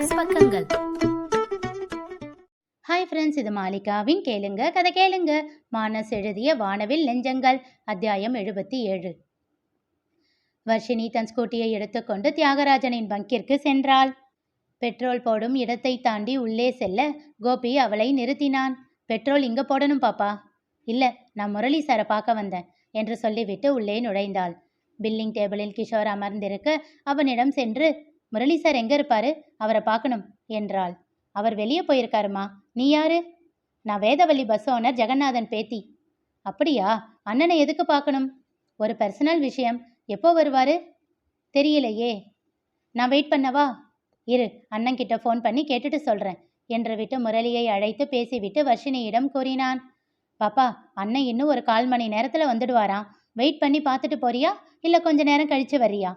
மானஸ் பக்கங்கள். Hi friends, இது மாலிகாவின் கேளுங்க கதை கேளுங்க. மானஸ் எழுதிய வானவில் நெஞ்சங்கள், அத்தியாயம் 77. வர்ஷினி தன் ஸ்கூட்டியை எடுத்துக்கொண்டு தியாகராஜனின் பங்கிற்கு சென்றாள். பெட்ரோல் போடும் இடத்தை தாண்டி உள்ளே செல்ல கோபி அவளை நிறுத்தினான். பெட்ரோல் இங்க போடணும் பாப்பா. இல்ல, நான் முரளி சாரை பார்க்க வந்தேன் என்று சொல்லிவிட்டு உள்ளே நுழைந்தாள். பில்லிங் டேபிளில் கிஷோர் அமர்ந்திருக்க அவனிடம் சென்று, முரளி சார் எங்க இருப்பாரு, அவரை பார்க்கணும் என்றாள். அவர் வெளியே போயிருக்காருமா. நீ யாரு? நான் வேதவள்ளி பஸ் ஓனர் ஜெகநாதன் பேத்தி. அப்படியா? அண்ணனை எதுக்கு பார்க்கணும்? ஒரு பர்சனல் விஷயம். எப்போ வருவாரு? தெரியலையே. நான் வெயிட் பண்ணவா? இரு, அண்ணன்கிட்ட ஃபோன் பண்ணி கேட்டுட்டு சொல்கிறேன் என்று விட்டு முரளியை அழைத்து பேசிவிட்டு வர்ஷினியிடம் கூறினான். பாப்பா, அண்ணன் இன்னும் ஒரு 1/4 மணி நேரத்தில் வந்துடுவாராம். வெயிட் பண்ணி பார்த்துட்டு போறியா இல்லை கொஞ்ச நேரம் கழிச்சு வர்றியா?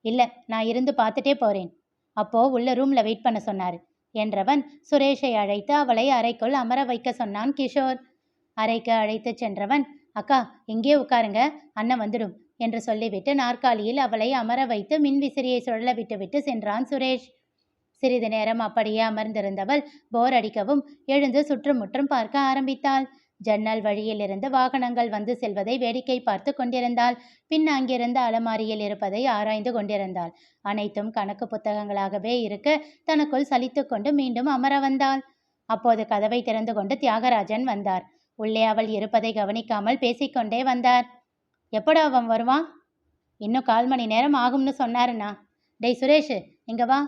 இல்லை, நான் இருந்து பார்த்துட்டே போகிறேன். அப்போது உள்ள ரூமில் வெயிட் பண்ண சொன்னார் என்றவன் சுரேஷை அழைத்து அவளை அறைக்குள் அமர வைக்க சொன்னான் கிஷோர். அறைக்கு அழைத்து சென்றவன், அக்கா இங்கே உட்காருங்க, அண்ணன் வந்துடும் என்று சொல்லிவிட்டு நாற்காலியில் அவளை அமர வைத்து மின்விசிறியை சுழல விட்டுவிட்டு சென்றான் சுரேஷ். சிறிது நேரம் அப்படியே அமர்ந்திருந்தவள் போர் அடிக்கவும் எழுந்து சுற்றுமுற்றும் பார்க்க ஆரம்பித்தாள். ஜன்னல் வழியில் இருந்து வாகனங்கள் வந்து செல்வதை வேடிக்கை பார்த்து கொண்டிருந்தாள். பின் அங்கிருந்த அலமாரியில் இருப்பதை ஆராய்ந்து கொண்டிருந்தாள். அனைத்தும் கணக்கு புத்தகங்களாகவே இருக்க தனக்குள் சலித்து கொண்டு மீண்டும் அமர வந்தாள். அப்போது கதவை திறந்து கொண்டு தியாகராஜன் வந்தார். உள்ளே அவள் இருப்பதை கவனிக்காமல் பேசிக்கொண்டே வந்தார். எப்படா அவன் வருவான்? இன்னும் 1/4 மணி நேரம் ஆகும்னு சொன்னாருண்ணா. டேய் சுரேஷ், இங்க வா.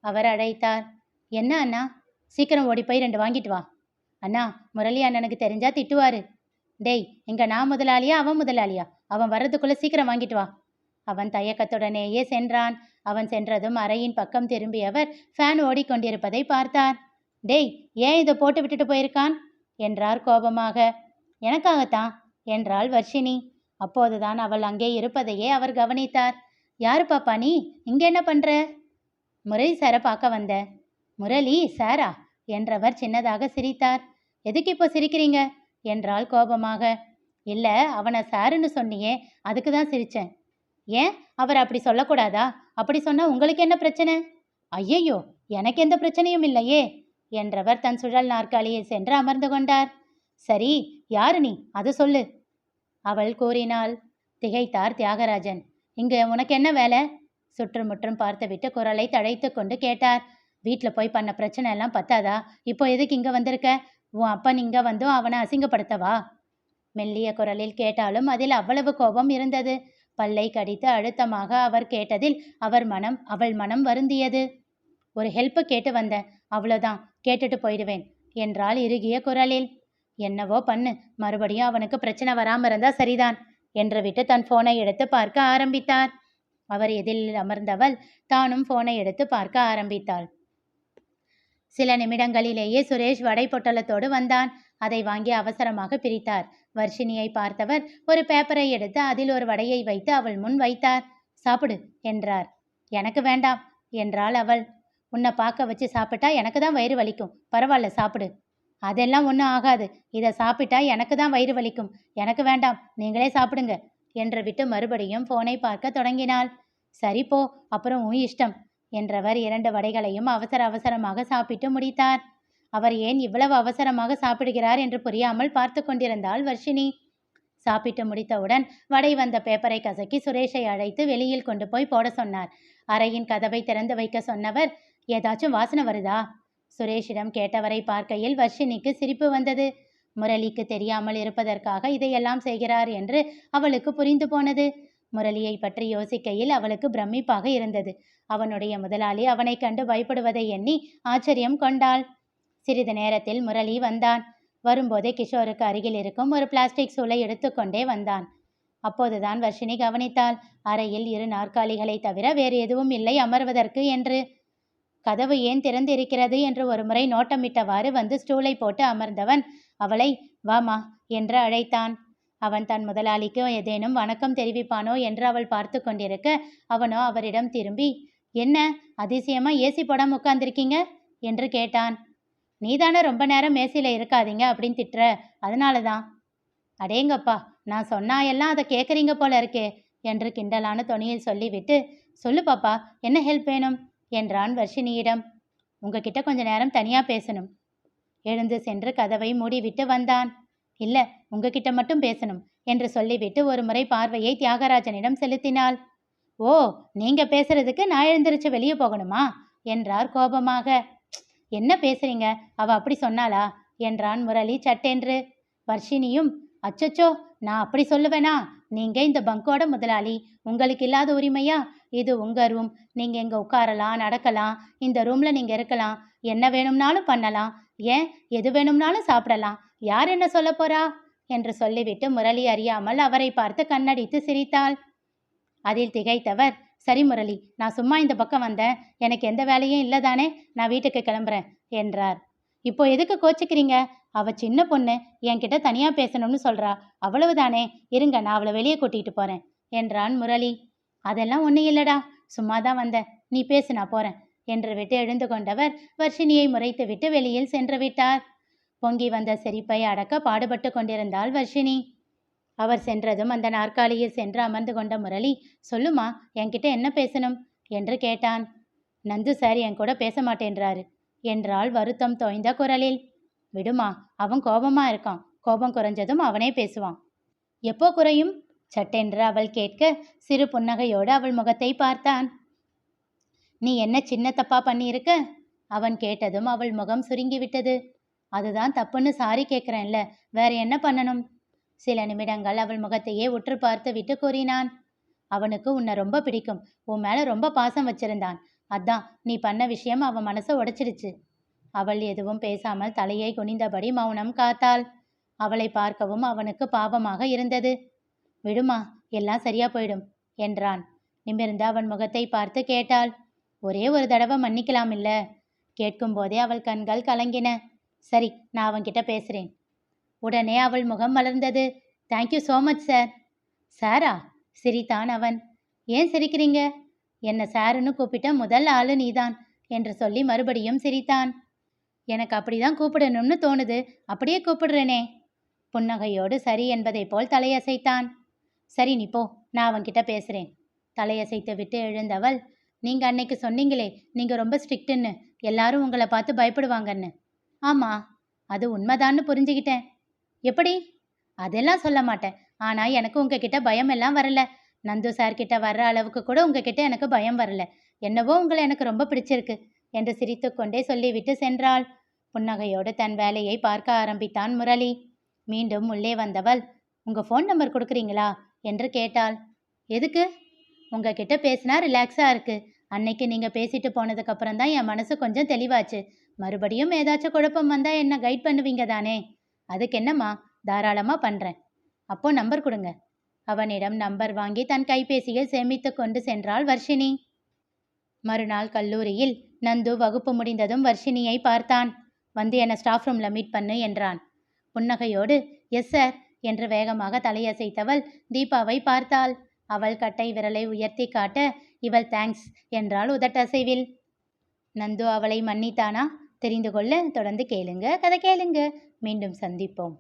அவர் அழைத்தார். என்ன அண்ணா? சீக்கிரம் ஓடி போய் 2 வாங்கிட்டு வா. அண்ணா, முரளி அண்ணனுக்கு தெரிஞ்சா திட்டுவாரு. டேய், இங்க நான் முதலாளியா அவன் முதலாளியா? அவன் வர்றதுக்குள்ள சீக்கிரம் வாங்கிட்டு வா. அவன் தயக்கத்துடனேயே சென்றான். அவன் சென்றதும் அறையின் பக்கம் திரும்பியவர் ஃபேன் ஓடிக்கொண்டிருப்பதை பார்த்தார். டேய், ஏன் இதை போட்டு விட்டுட்டு போயிருக்கான் என்றார் கோபமாக. எனக்காகத்தான் என்றாள் வர்ஷினி. அப்போதுதான் அவள் அங்கே இருப்பதையே அவர் கவனித்தார். யாரு பாப்பா நீ? இங்க என்ன பண்ற? முரளி சாரை பார்க்க வந்த. முரளி சாரா என்றவர் சின்னதாக சிரித்தார். எதுக்கு இப்போ சிரிக்கிறீங்க என்றாள் கோபமாக. இல்லை, அவனை சாருன்னு சொன்னியே, அதுக்கு தான் சிரித்தேன். ஏன், அவர் அப்படி சொல்லக்கூடாதா? அப்படி சொன்னால் உங்களுக்கு என்ன பிரச்சனை? ஐயையோ, எனக்கு எந்த பிரச்சனையும் இல்லையே என்றவர் தன் சுழல் நாற்காலியில் சென்று அமர்ந்து கொண்டார். சரி, யாரு நீ, அது சொல்லு அவள் கூறினாள். திகைத்தார் தியாகராஜன். இங்கே உனக்கு என்ன வேலை? சுற்றுமுற்றும் பார்த்துவிட்டு குரலை தழைத்து கொண்டு கேட்டார். வீட்டில் போய் பண்ண பிரச்சனை எல்லாம் பத்தாதா? இப்போ எதுக்கு இங்கே வந்திருக்க? உன் அப்பன் இங்கே வந்தும் அவனை அசிங்கப்படுத்தவா? மெல்லிய குரலில் கேட்டாலும் அதில் அவ்வளவு கோபம் இருந்தது. பல்லை கடித்து அழுத்தமாக அவர் கேட்டதில் அவள் மனம் வருந்தியது. ஒரு ஹெல்ப்பு கேட்டு வந்தேன், அவ்வளோதான், கேட்டுட்டு போயிடுவேன் என்றாள் இறுகிய குரலில். என்னவோ பண்ணு, மறுபடியும் அவனுக்கு பிரச்சனை வராமல் இருந்தா சரிதான் என்று விட்டு தன் ஃபோனை எடுத்து பார்க்க ஆரம்பித்தார். அவர் எதிரில் அமர்ந்தவள் தானும் ஃபோனை எடுத்து பார்க்க ஆரம்பித்தாள். சில நிமிடங்களிலேயே சுரேஷ் வடை பொட்டலத்தோடு வந்தான். அதை வாங்கி அவசரமாக பிரித்தார். வர்ஷினியை பார்த்தவர் ஒரு பேப்பரை எடுத்து அதில் ஒரு வடையை வைத்து அவள் முன் வைத்தார். சாப்பிடு என்றார். எனக்கு வேண்டாம் என்றாள் அவள். உன்னை பார்க்க வச்சு சாப்பிட்டா எனக்கு தான் வயிறு வலிக்கும், பரவாயில்ல சாப்பிடு. அதெல்லாம் ஒன்றும் ஆகாது, இதை சாப்பிட்டா எனக்கு தான் வயிறு வலிக்கும், எனக்கு வேண்டாம், நீங்களே சாப்பிடுங்க என்று விட்டு மறுபடியும் ஃபோனை பார்க்க தொடங்கினாள். சரி போ, அப்புறம் உன் இஷ்டம் என்றவர் 2 வடைகளையும் அவசரமாக சாப்பிட்டு முடித்தார். அவர் ஏன் இவ்வளவு அவசரமாக சாப்பிடுகிறார் என்று புரியாமல் பார்த்து கொண்டிருந்தாள் வர்ஷினி. சாப்பிட்டு முடித்தவுடன் வடை வந்த பேப்பரை கசக்கி சுரேஷை அழைத்து வெளியில் கொண்டு போய் போட சொன்னார். அறையின் கதவை திறந்து வைக்க சொன்னவர், ஏதாச்சும் வாசனை வருதா? சுரேஷிடம் கேட்டவரை பார்க்கையில் வர்ஷினிக்கு சிரிப்பு வந்தது. முரளிக்கு தெரியாமல் இருப்பதற்காக இதையெல்லாம் செய்கிறார் என்று அவளுக்கு புரிந்து போனது. முரளியை பற்றி யோசிக்கையில் அவளுக்கு பிரமிப்பாக இருந்தது. அவனுடைய முதலாளி அவனை கண்டு பயப்படுவதை எண்ணி ஆச்சரியம் கொண்டாள். சிறிது நேரத்தில் முரளி வந்தான். வரும்போதே கிஷோருக்கு அருகில் இருக்கும் ஒரு பிளாஸ்டிக் சூளை எடுத்துக்கொண்டே வந்தான். அப்போதுதான் வர்ஷினி கவனித்தாள். அறையில் 2 நாற்காலிகளை தவிர வேறு எதுவும் இல்லை அமர்வதற்கு என்று. கதவு ஏன் திறந்திருக்கிறது என்று ஒரு முறை நோட்டமிட்டவாறு வந்து ஸ்டூலை போட்டு அமர்ந்தவன் அவளை வாமா என்று அழைத்தான். அவன் தன் முதலாளிக்கு ஏதேனும் வணக்கம் தெரிவிப்பானோ என்று அவள் பார்த்து கொண்டிருக்க அவனோ அவரிடம் திரும்பி, என்ன அதிசயமா ஏசி போடாம உட்கார்ந்திருக்கீங்க என்று கேட்டான். நீதானே ரொம்ப நேரம் மேசையில் இருக்காதீங்க அப்படின்னு திட்டுற, அதனால தான். அடேங்கப்பா, நான் சொன்னா எல்லாம் அதை கேட்குறீங்க போல இருக்கே என்று கிண்டலான தொனியில் சொல்லிவிட்டு, சொல்லு பாப்பா, என்ன ஹெல்ப் வேணும் என்றான் வர்ஷினியிடம். உங்ககிட்ட கொஞ்ச நேரம் தனியா பேசணும். எழுந்து சென்று கதவை மூடிவிட்டு வந்தான். இல்ல, உங்ககிட்ட மட்டும் பேசணும் என்று சொல்லிவிட்டு ஒரு முறை பார்வையை தியாகராஜனிடம் செலுத்தினாள். ஓ, நீங்க பேசுறதுக்கு நான் எழுந்திருச்சு வெளியே போகணுமா என்றார் கோபமாக. என்ன பேசுறீங்க, அவ அப்படி சொன்னாளா என்றான் முரளி சட்டென்று. வர்ஷினியும், அச்சச்சோ, நான் அப்படி சொல்லுவேனா? நீங்க இந்த பங்கோட முதலாளி, உங்களுக்கு இல்லாத உரிமையா? இது உங்க ரூம், நீங்க இங்க உட்காரலாம், நடக்கலாம், இந்த ரூம்ல நீங்க இருக்கலாம், என்ன வேணும்னாலும் பண்ணலாம், ஏன் எது வேணும்னாலும் சாப்பிடலாம், யார் என்ன சொல்ல போறா என்று சொல்லிவிட்டு முரளி அறியாமல் அவரை பார்த்து கண்ணடித்து சிரித்தாள். அதில் திகைத்தவர், சரி முரளி, நான் சும்மா இந்த பக்கம் வந்தேன், எனக்கு எந்த வேலையும் இல்லைதானே, நான் வீட்டுக்கு கிளம்புறேன் என்றார். இப்போ எதுக்கு கோச்சிக்கிறீங்க? அவ சின்ன பொண்ணு, என்கிட்ட தனியா பேசணும்னு சொல்றா, அவ்வளவுதானே, இருங்க நான் அவளை வெளியே கூட்டிகிட்டு போறேன் என்றான் முரளி. அதெல்லாம் ஒன்றும் இல்லடா, சும்மா தான் வந்தேன், நீ பேசு, நான் போறேன் என்று விட்டு எழுந்து கொண்டவர் வர்ஷினியை முறைத்து விட்டு வெளியில் சென்று விட்டார். பொங்கி வந்த சிரிப்பை அடக்க பாடுபட்டு கொண்டிருந்தாள் வர்ஷினி. அவர் சென்றதும் அந்த நாற்காலியில் சென்று அமர்ந்து கொண்ட முரளி, சொல்லுமா, என்கிட்ட என்ன பேசணும் என்று கேட்டான். நந்து சார் என் கூட பேச மாட்டேன்றாரு என்றாள் வருத்தம் தோய்ந்த குரலில். விடுமா, அவன் கோபமா இருக்கான், கோபம் குறைஞ்சதும் அவனே பேசுவான். எப்போ குறையும் சட்டென்று அவள் கேட்க சிறு புன்னகையோடு அவள் முகத்தை பார்த்தான். நீ என்ன சின்ன தப்பா பண்ணியிருக்க? அவன் கேட்டதும் அவள் முகம் சுருங்கிவிட்டது. அதுதான் தப்புன்னு சாரி கேட்குறேன்ல, வேற என்ன பண்ணணும்? சில நிமிடங்கள் அவள் முகத்தையே உற்று பார்த்து விட்டு கூறினான். அவனுக்கு உன்னை ரொம்ப பிடிக்கும், உன் மேல ரொம்ப பாசம் வச்சிருந்தான், அதான் நீ பண்ண விஷயம் அவன் மனசை உடைச்சிடுச்சு. அவள் எதுவும் பேசாமல் தலையை குனிந்தபடி மௌனம் காத்தாள். அவளை பார்க்கவும் அவனுக்கு பாவமாக இருந்தது. விடுமா, எல்லாம் சரியா போயிடும் என்றான். நிமிர்ந்து அவன் முகத்தை பார்த்து கேட்டாள், ஒரே ஒரு தடவை மன்னிக்கலாம் இல்ல? கேட்கும் போதே அவள் கண்கள் கலங்கின. சரி, நான் அவன்கிட்ட பேசுறேன். உடனே அவள் முகம் மலர்ந்தது. Thank you so much sir. சாரா? சிரித்தான் அவன். ஏன் சிரிக்கிறீங்க? என்னை சாருன்னு கூப்பிட்ட முதல் ஆளு நீதான் என்று சொல்லி மறுபடியும் சிரித்தான். எனக்கு அப்படிதான் கூப்பிடணும்னு தோணுது, அப்படியே கூப்பிடுறேனே. புன்னகையோடு சரி என்பதை போல் தலையசைத்தான். சரி நீ போ, நான் அவன்கிட்ட பேசுறேன். தலையசைத்து விட்டு எழுந்தவள், நீங்க அன்னைக்கு சொன்னீங்களே நீங்க ரொம்ப ஸ்ட்ரிக்ட்டுன்னு, எல்லாரும் உங்களை பார்த்து பயப்படுவாங்கன்னு. ஆமா, அது உண்மைதான்னு புரிஞ்சுக்கிட்டேன். எப்படி? அதெல்லாம் சொல்ல மாட்டேன், ஆனா எனக்கு உங்ககிட்ட பயம் எல்லாம் வரல. நந்து சார்கிட்ட வர்ற அளவுக்கு கூட உங்ககிட்ட எனக்கு பயம் வரல. என்னவோ உங்களை எனக்கு ரொம்ப பிடிச்சிருக்கு என்று சிரித்து கொண்டே சொல்லிவிட்டு சென்றாள். புன்னகையோடு தன் வேலையை பார்க்க ஆரம்பித்தான் முரளி. மீண்டும் உள்ளே வந்தவள், உங்க ஃபோன் நம்பர் கொடுக்குறீங்களா என்று கேட்டாள். எதுக்கு? உங்ககிட்ட பேசினா ரிலாக்ஸா இருக்கு. அன்னைக்கு நீங்க பேசிட்டு போனதுக்கு அப்புறம் தான் என் மனசு கொஞ்சம் தெளிவாச்சு. மறுபடியும் ஏதாச்சும் குழப்பம் வந்தா என்ன கைட் பண்ணுவீங்க தானே? அதுக்கு என்னம்மா, தாராளமா பண்றேன். அப்போ நம்பர் கொடுங்க. அவனிடம் நம்பர் வாங்கி தன் கைபேசியில் சேமித்து கொண்டு சென்றாள் வர்ஷினி. மறுநாள் கல்லூரியில் நந்து வகுப்பு முடிந்ததும் வர்ஷினியை பார்த்தான். வந்து என்னை ஸ்டாஃப் ரூம்ல மீட் பண்ணு என்றான். புன்னகையோடு எஸ் சார் என்று வேகமாக தலையசைத்தவள் தீபாவை பார்த்தாள். அவள் கட்டை விரலை உயர்த்தி காட்ட இவள் தேங்க்ஸ் என்றாள் உதட்டசைவில். நந்து அவளை மன்னித்தானா? தெரிந்து கொள்ள தொடர்ந்து கேளுங்க, கதை கேளுங்க. மீண்டும் சந்திப்போம்.